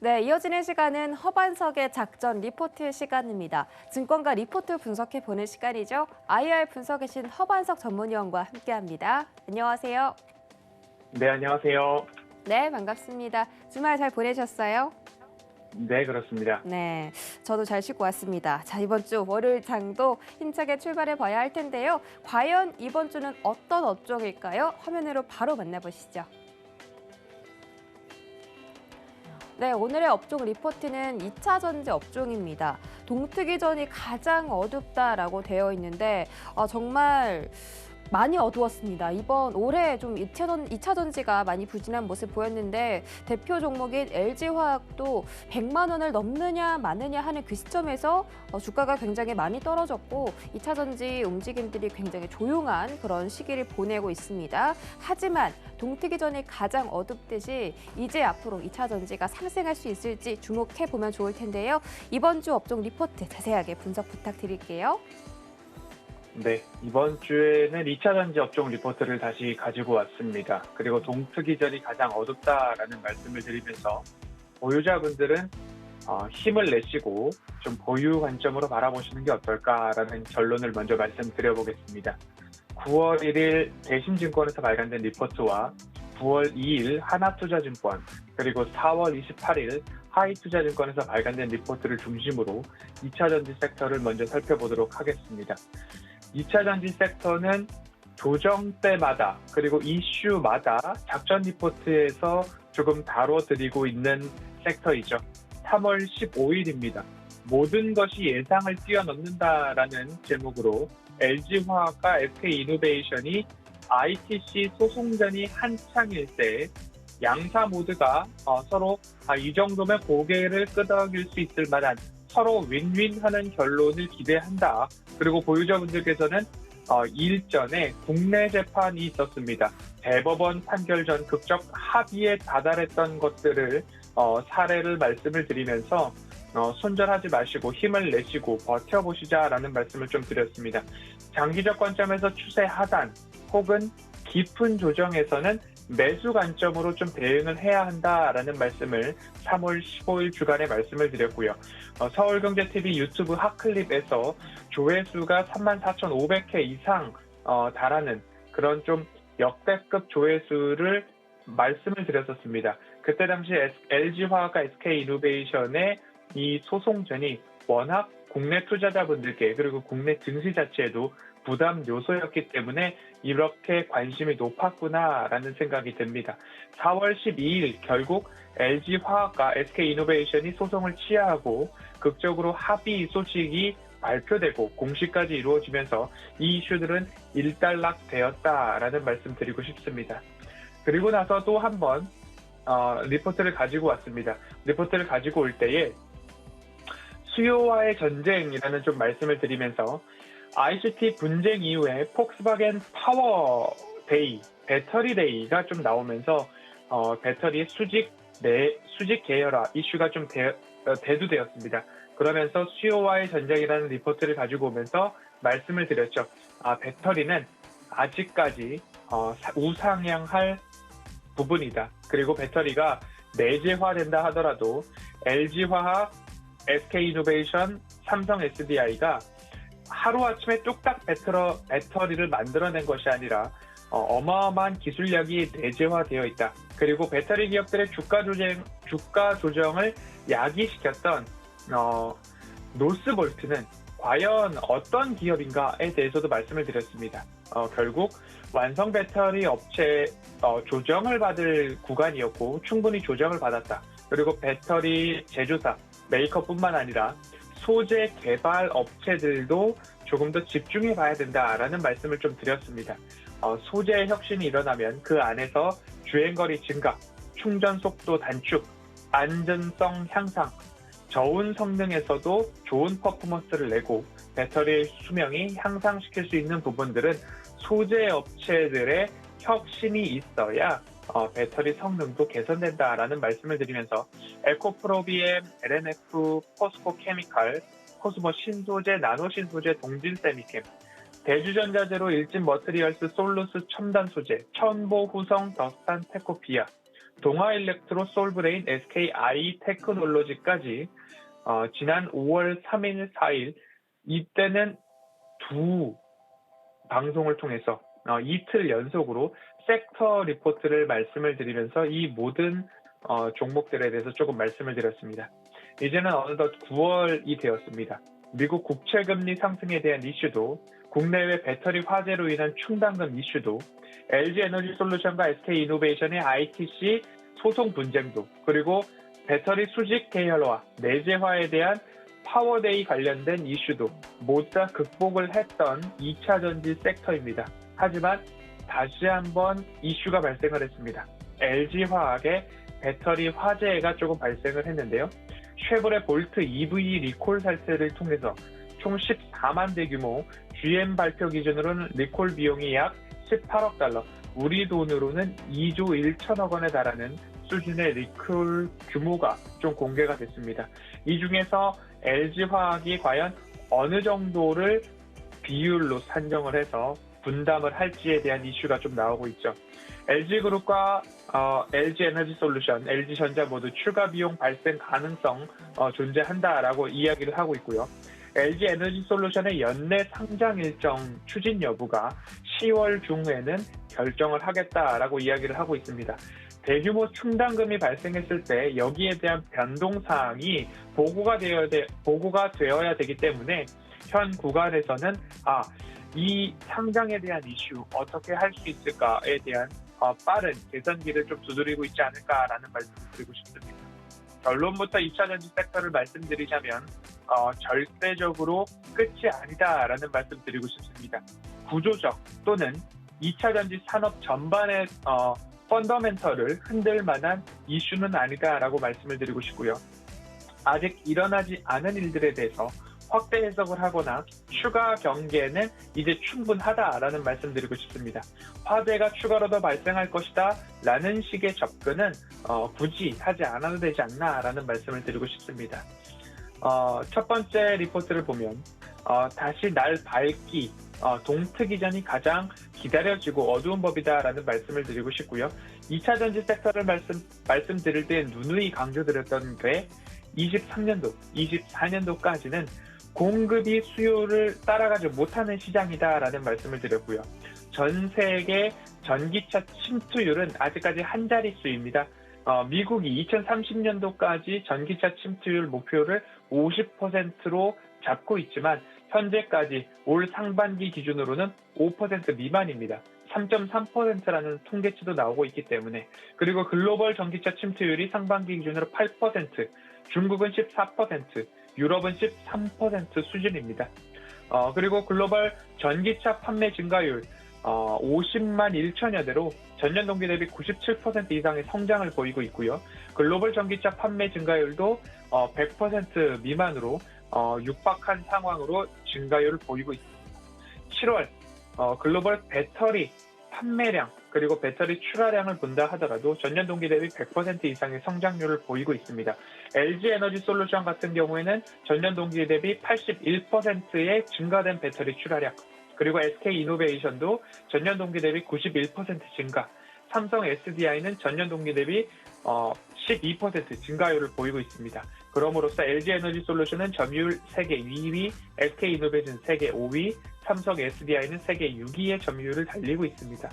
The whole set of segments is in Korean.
네, 이어지는 시간은 허반석의 작전 리포트 시간입니다. 증권가 리포트 분석해보는 시간이죠. IR 분석이신 허반석 전문위원과 함께합니다. 안녕하세요. 네, 안녕하세요. 네, 반갑습니다. 주말 잘 보내셨어요? 네, 그렇습니다. 네, 저도 잘 쉬고 왔습니다. 자, 이번 주 월요일장도 힘차게 출발해 봐야 할 텐데요. 과연 이번 주는 어떤 업종일까요? 화면으로 바로 만나보시죠. 네, 오늘의 업종 리포트는 2차 전지 업종입니다. 동트기 전이 가장 어둡다라고 되어 있는데 정말 많이 어두웠습니다. 이번 올해 좀 2차 전지가 많이 부진한 모습 보였는데 대표 종목인 LG화학도 100만 원을 넘느냐 마느냐 하는 그 시점에서 주가가 굉장히 많이 떨어졌고 2차 전지 움직임들이 굉장히 조용한 그런 시기를 보내고 있습니다. 하지만 동트기 전이 가장 어둡듯이 이제 앞으로 2차 전지가 상승할 수 있을지 주목해보면 좋을 텐데요. 이번 주 업종 리포트 자세하게 분석 부탁드릴게요. 네, 이번 주에는 2차 전지 업종 리포트를 다시 가지고 왔습니다. 그리고 동트기 전이 가장 어둡다라는 말씀을 드리면서 보유자분들은 힘을 내시고 좀 보유 관점으로 바라보시는 게 어떨까라는 결론을 먼저 말씀드려보겠습니다. 9월 1일 대신증권에서 발간된 리포트와 9월 2일 하나투자증권 그리고 4월 28일 하이투자증권에서 발간된 리포트를 중심으로 2차 전지 섹터를 먼저 살펴보도록 하겠습니다. 2차 전지 섹터는 조정 때마다 그리고 이슈마다 작전 리포트에서 조금 다뤄드리고 있는 섹터이죠. 3월 15일입니다. 모든 것이 예상을 뛰어넘는다라는 제목으로 LG화학과 SK이노베이션이 ITC 소송전이 한창일 때 양사 모두가 서로 이 정도면 고개를 끄덕일 수 있을 만한 서로 윈윈하는 결론을 기대한다. 그리고 보유자분들께서는 일전에 국내 재판이 있었습니다. 대법원 판결 전 극적 합의에 다다랐던 것들을 사례를 말씀을 드리면서 손절하지 마시고 힘을 내시고 버텨보시자라는 말씀을 좀 드렸습니다. 장기적 관점에서 추세 하단 혹은 깊은 조정에서는 매수 관점으로 좀 대응을 해야 한다라는 말씀을 3월 15일 주간에 말씀을 드렸고요. 서울경제TV 유튜브 핫클립에서 조회수가 34,500회 이상 달하는 그런 좀 역대급 조회수를 말씀을 드렸었습니다. 그때 당시 LG화학과 SK이노베이션의 이 소송전이 워낙 국내 투자자분들께 그리고 국내 증시 자체에도 부담 요소였기 때문에 이렇게 관심이 높았구나라는 생각이 듭니다. 4월 12일 결국 LG화학과 SK이노베이션이 소송을 취하하고 극적으로 합의 소식이 발표되고 공시까지 이루어지면서 이 이슈들은 일단락되었다라는 말씀 드리고 싶습니다. 그리고 나서 또 한 번 리포트를 가지고 왔습니다. 리포트를 가지고 올 때에 수요와의 전쟁이라는 좀 말씀을 드리면서 ICT 분쟁 이후에 폭스바겐 파워데이, 배터리데이가 좀 나오면서 배터리 수직 계열화 이슈가 좀 대두되었습니다. 그러면서 수요와의 전쟁이라는 리포트를 가지고 오면서 말씀을 드렸죠. 배터리는 아직까지 우상향할 부분이다. 그리고 배터리가 내재화된다 하더라도 LG화학, SK이노베이션, 삼성 SDI가 하루아침에 뚝딱 배터리를 만들어낸 것이 아니라 어마어마한 기술력이 내재화되어 있다. 그리고 배터리 기업들의 주가 조정을 야기시켰던 노스볼트는 과연 어떤 기업인가에 대해서도 말씀을 드렸습니다. 결국 완성 배터리 업체 조정을 받을 구간이었고 충분히 조정을 받았다. 그리고 배터리 제조사, 메이커뿐만 아니라 소재 개발 업체들도 조금 더 집중해 봐야 된다라는 말씀을 좀 드렸습니다. 소재 혁신이 일어나면 그 안에서 주행거리 증가, 충전 속도 단축, 안전성 향상, 저온 성능에서도 좋은 퍼포먼스를 내고 배터리의 수명이 향상시킬 수 있는 부분들은 소재 업체들의 혁신이 있어야 배터리 성능도 개선된다라는 말씀을 드리면서 에코프로비엠, LNF, 포스코 케미칼, 코스모 신소재, 나노 신소재, 동진 세미캠, 대주전자재로 일진 머트리얼스, 솔루스 첨단 소재, 천보 후성, 더스탄 테코피아, 동아일렉트로, 솔브레인, SKI 테크놀로지까지 지난 5월 3일, 4일 이때는 두 방송을 통해서 이틀 연속으로 섹터 리포트를 말씀을 드리면서 이 모든 종목들에 대해서 조금 말씀을 드렸습니다. 이제는 어느덧 9월이 되었습니다. 미국 국채금리 상승에 대한 이슈도, 국내외 배터리 화재로 인한 충당금 이슈도, LG에너지솔루션과 SK이노베이션의 ITC 소송 분쟁도, 그리고 배터리 수직 계열화, 내재화에 대한 파워데이 관련된 이슈도 모두 다 극복을 했던 2차 전지 섹터입니다. 하지만 다시 한번 이슈가 발생을 했습니다. LG화학의 배터리 화재가 조금 발생을 했는데요. 쉐보레 볼트 EV 리콜 사태를 통해서 총 14만 대 규모, GM 발표 기준으로는 리콜 비용이 약 18억 달러, 우리 돈으로는 2조 1천억 원에 달하는 수준의 리콜 규모가 좀 공개가 됐습니다. 이 중에서 LG화학이 과연 어느 정도를 비율로 산정을 해서 분담을 할지에 대한 이슈가 좀 나오고 있죠. LG그룹과 LG에너지솔루션, LG전자 모두 추가 비용 발생 가능성 존재한다라고 이야기를 하고 있고요. LG에너지솔루션의 연내 상장 일정 추진 여부가 10월 중에는 결정을 하겠다라고 이야기를 하고 있습니다. 대규모 충당금이 발생했을 때 여기에 대한 변동사항이 보고가 되어야 되기 때문에 현 구간에서는 이 상장에 대한 이슈 어떻게 할 수 있을까에 대한 빠른 개선기를 좀 두드리고 있지 않을까라는 말씀을 드리고 싶습니다. 결론부터 2차 전지 섹터를 말씀드리자면 절대적으로 끝이 아니다라는 말씀 드리고 싶습니다. 구조적 또는 2차 전지 산업 전반의 펀더멘털을 흔들 만한 이슈는 아니다라고 말씀을 드리고 싶고요. 아직 일어나지 않은 일들에 대해서 확대 해석을 하거나 추가 경계는 이제 충분하다라는 말씀 드리고 싶습니다. 화재가 추가로 더 발생할 것이다 라는 식의 접근은 굳이 하지 않아도 되지 않나라는 말씀을 드리고 싶습니다. 첫 번째 리포트를 보면 다시 날 밝기, 동트기 전이 가장 기다려지고 어두운 법이다라는 말씀을 드리고 싶고요. 2차 전지 섹터를 말씀드릴 때 누누이 강조드렸던 게 23년도, 24년도까지는 공급이 수요를 따라가지 못하는 시장이다라는 말씀을 드렸고요. 전 세계 전기차 침투율은 아직까지 한 자릿수입니다. 미국이 2030년도까지 전기차 침투율 목표를 50%로 잡고 있지만 현재까지 올 상반기 기준으로는 5% 미만입니다. 3.3%라는 통계치도 나오고 있기 때문에, 그리고 글로벌 전기차 침투율이 상반기 기준으로 8%, 중국은 14%, 유럽은 13% 수준입니다. 그리고 글로벌 전기차 판매 증가율 50만 1천여 대로 전년 동기 대비 97% 이상의 성장을 보이고 있고요. 글로벌 전기차 판매 증가율도 100% 미만으로 육박한 상황으로 증가율을 보이고 있습니다. 7월 글로벌 배터리 판매량 그리고 배터리 출하량을 본다 하더라도 전년 동기 대비 100% 이상의 성장률을 보이고 있습니다. LG에너지솔루션 같은 경우에는 전년 동기 대비 81%의 증가된 배터리 출하량, 그리고 SK이노베이션도 전년 동기 대비 91% 증가, 삼성 SDI는 전년 동기 대비 12% 증가율을 보이고 있습니다. 그럼으로써 LG에너지솔루션은 점유율 세계 2위, SK이노베이션 세계 5위, 삼성 SDI는 세계 6위의 점유율을 달리고 있습니다.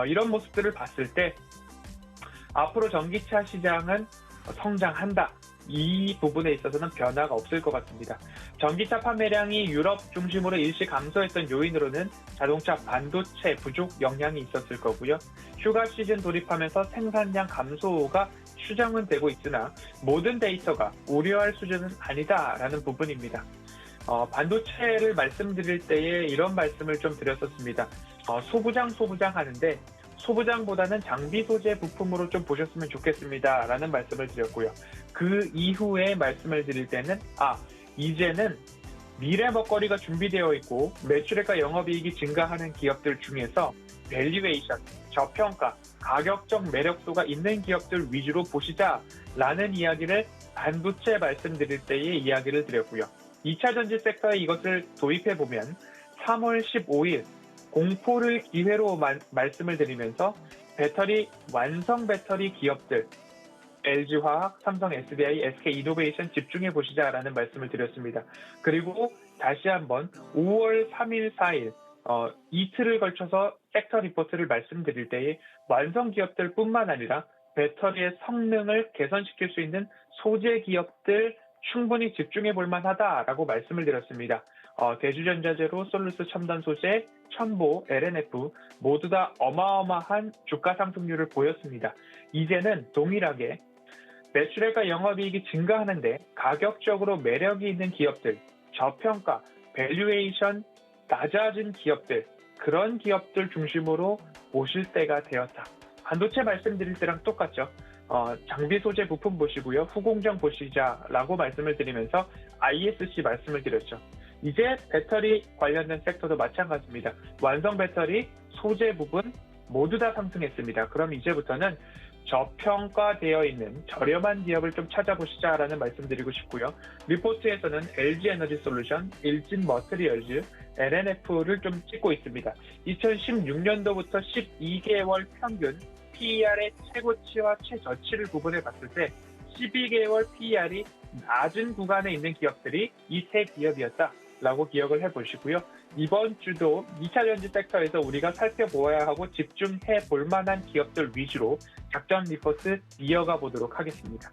이런 모습들을 봤을 때 앞으로 전기차 시장은 성장한다. 이 부분에 있어서는 변화가 없을 것 같습니다. 전기차 판매량이 유럽 중심으로 일시 감소했던 요인으로는 자동차 반도체 부족 영향이 있었을 거고요. 휴가 시즌 돌입하면서 생산량 감소가 추정은 되고 있으나 모든 데이터가 우려할 수준은 아니다라는 부분입니다. 반도체를 말씀드릴 때에 이런 말씀을 좀 드렸었습니다. 소부장 하는데 소부장보다는 장비 소재 부품으로 좀 보셨으면 좋겠습니다 라는 말씀을 드렸고요. 그 이후에 말씀을 드릴 때는 이제는 미래 먹거리가 준비되어 있고 매출액과 영업이익이 증가하는 기업들 중에서 밸류에이션, 저평가, 가격적 매력도가 있는 기업들 위주로 보시자라는 이야기를 반도체 말씀드릴 때에 이야기를 드렸고요. 2차 전지 섹터에 이것을 도입해보면 3월 15일 공포를 기회로 말씀을 드리면서 배터리 완성 배터리 기업들 LG화학, 삼성 SDI, SK이노베이션 집중해 보시자라는 말씀을 드렸습니다. 그리고 다시 한번 5월 3일, 4일 이틀을 걸쳐서 섹터 리포트를 말씀드릴 때에 완성 기업들뿐만 아니라 배터리의 성능을 개선시킬 수 있는 소재 기업들 충분히 집중해 볼 만하다라고 말씀을 드렸습니다. 대주전자재로, 솔루스 첨단 소재, 첨보, LNF 모두 다 어마어마한 주가 상승률을 보였습니다. 이제는 동일하게 매출액과 영업이익이 증가하는데 가격적으로 매력이 있는 기업들, 저평가, 밸류에이션 낮아진 기업들, 그런 기업들 중심으로 보실 때가 되었다. 반도체 말씀드릴 때랑 똑같죠. 장비 소재 부품 보시고요. 후공정 보시자라고 말씀을 드리면서 ISC 말씀을 드렸죠. 이제 배터리 관련된 섹터도 마찬가지입니다. 완성 배터리, 소재 부분 모두 다 상승했습니다. 그럼 이제부터는 저평가되어 있는 저렴한 기업을 좀 찾아보시자라는 말씀드리고 싶고요. 리포트에서는 LG에너지솔루션, 일진머트리얼즈, LNF를 좀 찍고 있습니다. 2016년도부터 12개월 평균 PER의 최고치와 최저치를 구분해 봤을 때 12개월 PER이 낮은 구간에 있는 기업들이 이 세 기업이었다라고 기억을 해보시고요. 이번 주도 2차 전지 섹터에서 우리가 살펴보아야 하고 집중해 볼 만한 기업들 위주로 작전 리포트 이어가 보도록 하겠습니다.